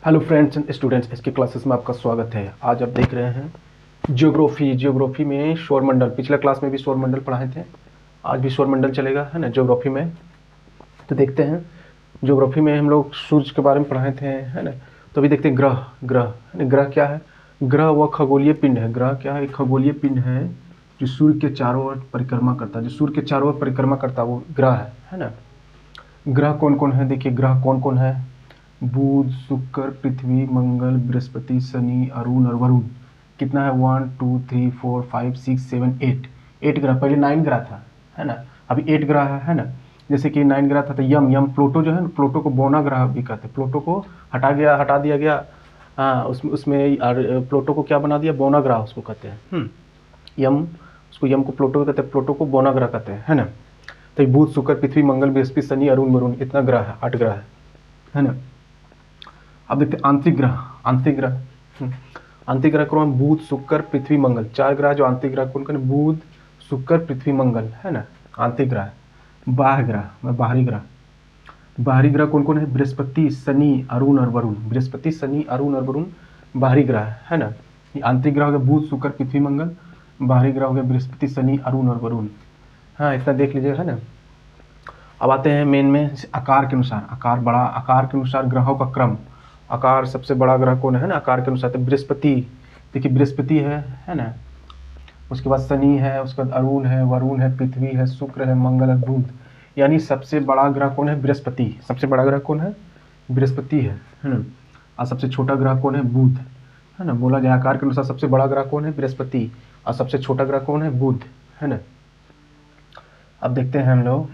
Hello friends and students, इसके classes में आपका स्वागत है। आज आप देख रहे हैं ज्योग्राफी में सौरमंडल। पिछले क्लास में भी सौरमंडल पढ़ाए थे, आज भी सौरमंडल चलेगा, है ना, ज्योग्राफी में। तो देखते हैं, ज्योग्राफी में हम लोग सूर्य के बारे में पढ़ाए थे, है ना। तो अभी देखते हैं ग्रह। ग्रह क्या है? ग्रह वह खगोलीय पिंड है। ग्रह क्या है? एक खगोलीय पिंड है जो सूर्य के चारों ओर परिक्रमा करता है। जो सूर्य के चारों ओर परिक्रमा करता है वो ग्रह है ना। ग्रह कौन कौन है? देखिए, ग्रह कौन कौन है। बुध, शुक्र, पृथ्वी, मंगल, बृहस्पति, शनि, अरुण और वरुण। कितना है? 1 2 3 4 5 6 7 8। 8 ग्रह। पहले 9 ग्रह था, है ना। अभी 8 ग्रह है ना। जैसे कि 9 ग्रह था तो यम प्लूटो जो है ना, प्लूटो को बोना ग्रह भी कहते हैं। प्लूटो को हटा दिया गया। हाँ, उसमें प्लूटो को क्या बना दिया? बोना ग्रह उसको कहते हैं। यम को प्लूटो कहते हैं, प्लूटो को बोना ग्रह कहते हैं, है ना। तो बुध, शुक्र, पृथ्वी, मंगल, बृहस्पति, शनि, अरुण, वरुण, इतना ग्रह है, 8 ग्रह है ना। अब देखते हैं आंतरिक ग्रह। आंतरिक ग्रह कौन? बुध, शुक्र, पृथ्वी, मंगल। 4 ग्रह जो आंतरिक ग्रह कौन कौन? बुध, शुक्र, पृथ्वी, मंगल, है ना, आंतरिक ग्रह। बाह्य ग्रह, बाहरी ग्रह कौन कौन है? बृहस्पति, शनि, अरुण और वरुण। बृहस्पति, शनि, अरुण और वरुण बाहरी ग्रह है ना। ये आंतरिक ग्रह हो गया बुध, शुक्र, पृथ्वी, मंगल। बाहरी ग्रह हो गया बृहस्पति, शनि, अरुण और वरुण। हाँ, इतना देख लीजिएगा, है ना। अब आते हैं मेन में आकार के अनुसार। आकार के अनुसार ग्रहों का क्रम। आकार सबसे बड़ा ग्रह कौन है ना आकार के अनुसार? तो बृहस्पति। देखिए, बृहस्पति है ना। उसके बाद शनि है, उसके बाद अरुण है, वरुण है, पृथ्वी है, शुक्र है, मंगल है, बुध। यानी सबसे बड़ा ग्रह कौन है? बृहस्पति। सबसे बड़ा ग्रह कौन है? बृहस्पति है ना। और सबसे छोटा ग्रह कौन है? बुध, है ना। बोला जाए आकार के अनुसार सबसे बड़ा ग्रह कौन है? बृहस्पति। और सबसे छोटा ग्रह कौन है? बुध, है ना। अब देखते हैं हम लोग,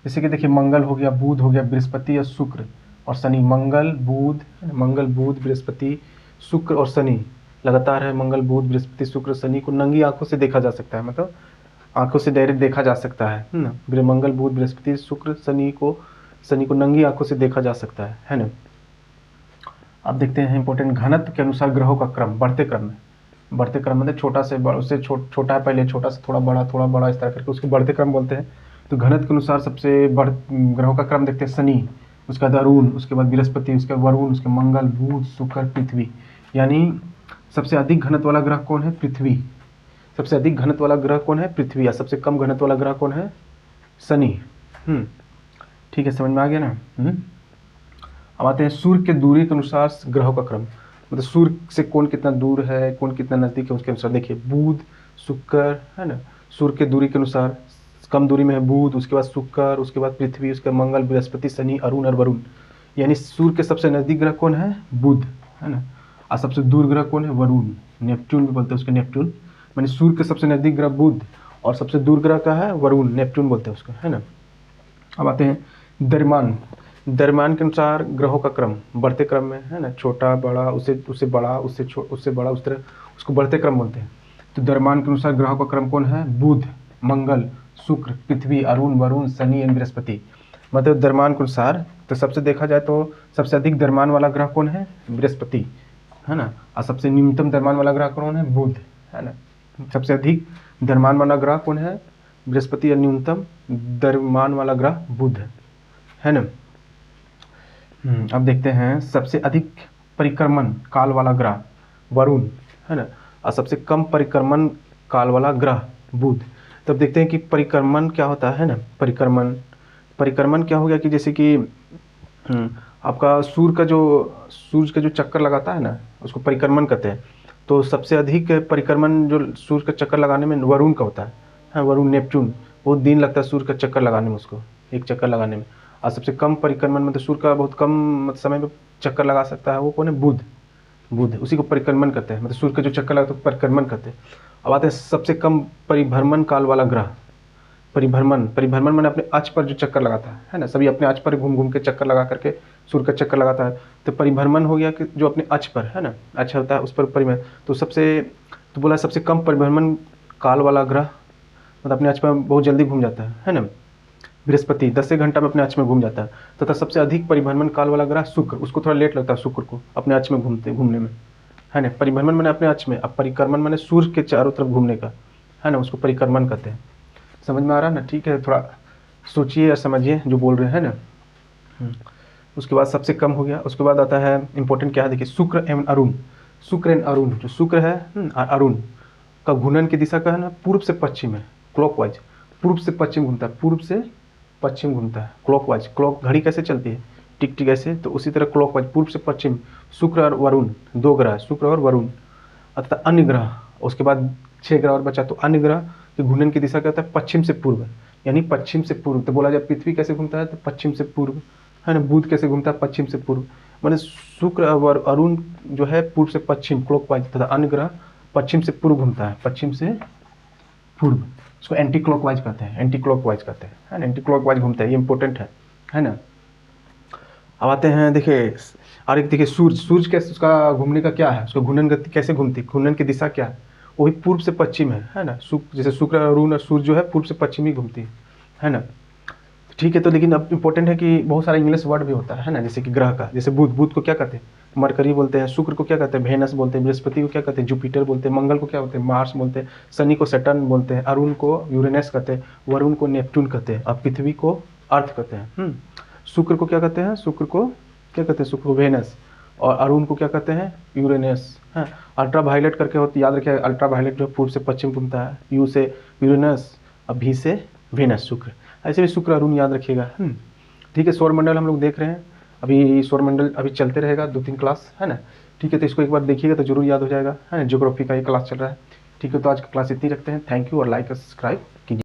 जैसे कि देखिए, मंगल हो गया, बुध हो गया, बृहस्पति और शुक्र और शनि। मंगल बुध बृहस्पति शुक्र और शनि लगातार है। मंगल, बुध, बृहस्पति, शुक्र, शनि को नंगी आंखों से देखा जा सकता है, मतलब आंखों से डायरेक्ट देखा जा सकता है ना। मंगल, बुध, बृहस्पति, शुक्र, शनि को नंगी आंखों से देखा जा सकता है ना। अब देखते हैं इंपॉर्टेंट, घनत्व के अनुसार ग्रहों का क्रम बढ़ते क्रम मतलब छोटा से बड़ा, उससे छोटा है पहले, छोटा से थोड़ा बड़ा, इस तरह करके उसको बढ़ते क्रम बोलते हैं। तो घनत्व के अनुसार सबसे बड़ ग्रहों का क्रम देखते हैं। शनि, उसके बाद अरुण, उसके बाद बृहस्पति, उसके बाद वरुण, उसके मंगल, बुध, शुक्र, पृथ्वी। यानी सबसे अधिक घनत्व वाला ग्रह कौन है? पृथ्वी। सबसे अधिक घनत्व वाला ग्रह कौन है? पृथ्वी। या सबसे कम घनत्व वाला ग्रह कौन है? शनि। ठीक है, समझ में आ गया ना। अब आते हैं सूर्य के दूरी के अनुसार ग्रहों का क्रम। मतलब सूर्य से कौन कितना दूर है, कौन कितना नजदीक है, उसके अनुसार देखिए, बुध, शुक्र, है ना। सूर्य के दूरी के अनुसार कम दूरी में है बुध, उसके बाद शुक्र, उसके बाद पृथ्वी, उसके बाद मंगल, बृहस्पति, शनि, अरुण और वरुण। यानी सूर्य के सबसे नजदीक ग्रह कौन है? बुध, है ना। और सबसे दूर ग्रह कौन है? वरुण। नेपच्यून भी बोलते हैं उसके, नेपच्यून। मानी सूर्य के सबसे नजदीक ग्रह बुध और सबसे दूर ग्रह का है वरुण, नेपच्यून बोलते हैं उसको, है ना। अब आते हैं द्रव्यमान के अनुसार ग्रहों का क्रम बढ़ते क्रम में, है ना। छोटा, बड़ा, उससे बड़ा, उससे बड़ा, उस तरह उसको बढ़ते क्रम बोलते हैं। तो द्रव्यमान के अनुसार ग्रहों का क्रम कौन है? बुध, मंगल, शुक्र, पृथ्वी, अरुण, वरुण, शनि एवं बृहस्पति। मतलब द्रव्यमान के अनुसार तो सबसे देखा जाए तो सबसे अधिक द्रव्यमान वाला ग्रह कौन है? बृहस्पति, है ना। और सबसे न्यूनतम द्रव्यमान वाला ग्रह कौन है? बुध, है ना। सबसे अधिक द्रव्यमान वाला ग्रह कौन है? बृहस्पति। और न्यूनतम द्रव्यमान वाला ग्रह बुध, है ना। अब देखते हैं सबसे अधिक परिक्रमण काल वाला ग्रह वरुण, है ना। और सबसे कम परिक्रमण काल वाला ग्रह बुध। तब देखते हैं कि परिक्रमण क्या होता है ना। परिक्रमण क्या हो गया कि जैसे कि आपका सूर्य का जो चक्कर लगाता है ना, उसको परिक्रमण कहते हैं। तो सबसे अधिक परिक्रमण जो सूर्य का चक्कर लगाने में वरुण का होता है। हाँ, वरुण, नेपच्यून, बहुत दिन लगता है सूर्य का चक्कर लगाने में, उसको एक चक्कर लगाने में। और सबसे कम परिक्रमण मतलब सूर्य का बहुत कम समय में चक्कर लगा सकता है वो कौन है? बुध, उसी को परिक्रमण कहते हैं। मतलब सूर्य का जो चक्कर लगाता है तो परिक्रमण कहते हैं। अब आते हैं सबसे कम परिभ्रमण काल वाला ग्रह। परिभ्रमण मैंने अपने अक्ष पर जो चक्कर लगाता है ना। सभी अपने अक्ष पर घूम के चक्कर लगा करके सूर्य का चक्कर लगाता है। तो परिभ्रमण हो गया कि जो अपने अक्ष पर, है ना, अक्ष होता है उस पर परिभ्रमण। तो बोला सबसे कम परिभ्रमण काल वाला ग्रह, मतलब अपने अक्ष पर बहुत जल्दी घूम जाता है ना। बृहस्पति 10 घंटा में अपने अक्ष में घूम जाता है। तथा सबसे अधिक परिभ्रमण काल वाला ग्रह शुक्र, उसको थोड़ा लेट लगता है शुक्र को अपने अक्ष में घूमने में, है ना। परिभ्रमण मैंने अपने अक्ष में, अब परिक्रमण मैंने सूर्य के चारों तरफ घूमने का, है ना, उसको परिक्रमण कहते हैं। समझ में आ रहा है ना? ठीक है, थोड़ा सोचिए और समझिए जो बोल रहे हैं ना। उसके बाद सबसे कम हो गया। उसके बाद आता है इंपॉर्टेंट क्या है, देखिए शुक्र एवं अरुण। शुक्र एवं अरुण, जो शुक्र है और अरुण का घूर्णन की दिशा का है ना पूर्व से पश्चिम है, क्लॉकवाइज। पूर्व से पश्चिम घूमता है, पूर्व से पश्चिम घूमता है क्लॉकवाइज। क्लॉक घड़ी कैसे चलती है, टिक टिक ऐसे, तो उसी तरह क्लॉकवाइज पूर्व से पश्चिम। शुक्र और वरुण दो ग्रह है, शुक्र और वरुण। अर्थात अन्य ग्रह, उसके बाद 6 ग्रह और बचा, तो अन्य ग्रह के घूर्णन की दिशा क्या होता है, पश्चिम से पूर्व, यानी पश्चिम से पूर्व। तो बोला जाए पृथ्वी कैसे घूमता है, तो पश्चिम से पूर्व, है ना। बुध कैसे घूमता है, पश्चिम से पूर्व। मतलब शुक्र और अरुण जो है पूर्व से पश्चिम क्लॉकवाइज, तथा अन्य ग्रह पश्चिम से पूर्व घूमता है, पश्चिम से पूर्व। इसको एंटी क्लॉकवाइज कहते हैं, एंटी क्लॉकवाइज कहते हैं, है ना। एंटी क्लॉकवाइज घूमता है, ये इंपॉर्टेंट है ना। अब आते हैं, देखिए और एक देखिए सूर्य। सूर्य कैसे, उसका घूमने का क्या है, उसका घूर्णन गति कैसे घूमती, घूर्णन की दिशा क्या है, वो भी पूर्व से पश्चिम है ना। जैसे शुक्र अरुण और सूर्य जो है पूर्व से पश्चिम ही घूमती है ना। ठीक है, तो लेकिन अब इंपॉर्टेंट है कि बहुत सारा इंग्लिश वर्ड भी होता है ना, जैसे कि ग्रह का, जैसे बुध, बुध को क्या कहते हैं, मरकरी बोलते हैं। शुक्र को क्या कहते हैं, वेनस बोलते हैं। बृहस्पति को क्या कहते हैं, जुपिटर बोलते हैं। मंगल को क्या बोलते हैं, मार्स बोलते हैं। शनि को सैटर्न बोलते हैं। अरुण को यूरेनस कहते हैं। वरुण को नेपट्टून कहते हैं। और पृथ्वी को अर्थ कहते हैं। शुक्र को क्या कहते हैं, शुक्र को क्या कहते हैं, शुक्र को वेनस। और अरुण को क्या कहते हैं, यूरेनस। हाँ, अल्ट्रा वायलेट करके होती, याद रखिए, अल्ट्रा वायलेट जो पूर्व से पश्चिम घूमता है, यू से यूरेनस और भी से वेनस, शुक्र। ऐसे भी शुक्र अरुण याद रखिएगा। ठीक है, सौरमंडल हम लोग देख रहे हैं। अभी सौरमंडल अभी चलते रहेगा 2-3 क्लास, है ना। ठीक है, तो इसको एक बार देखिएगा तो जरूर याद हो जाएगा, है ना। ज्योग्राफी का ये क्लास चल रहा है। ठीक है, तो आज का क्लास इतनी रखते हैं। थैंक यू और लाइक और सब्सक्राइब कीजिए।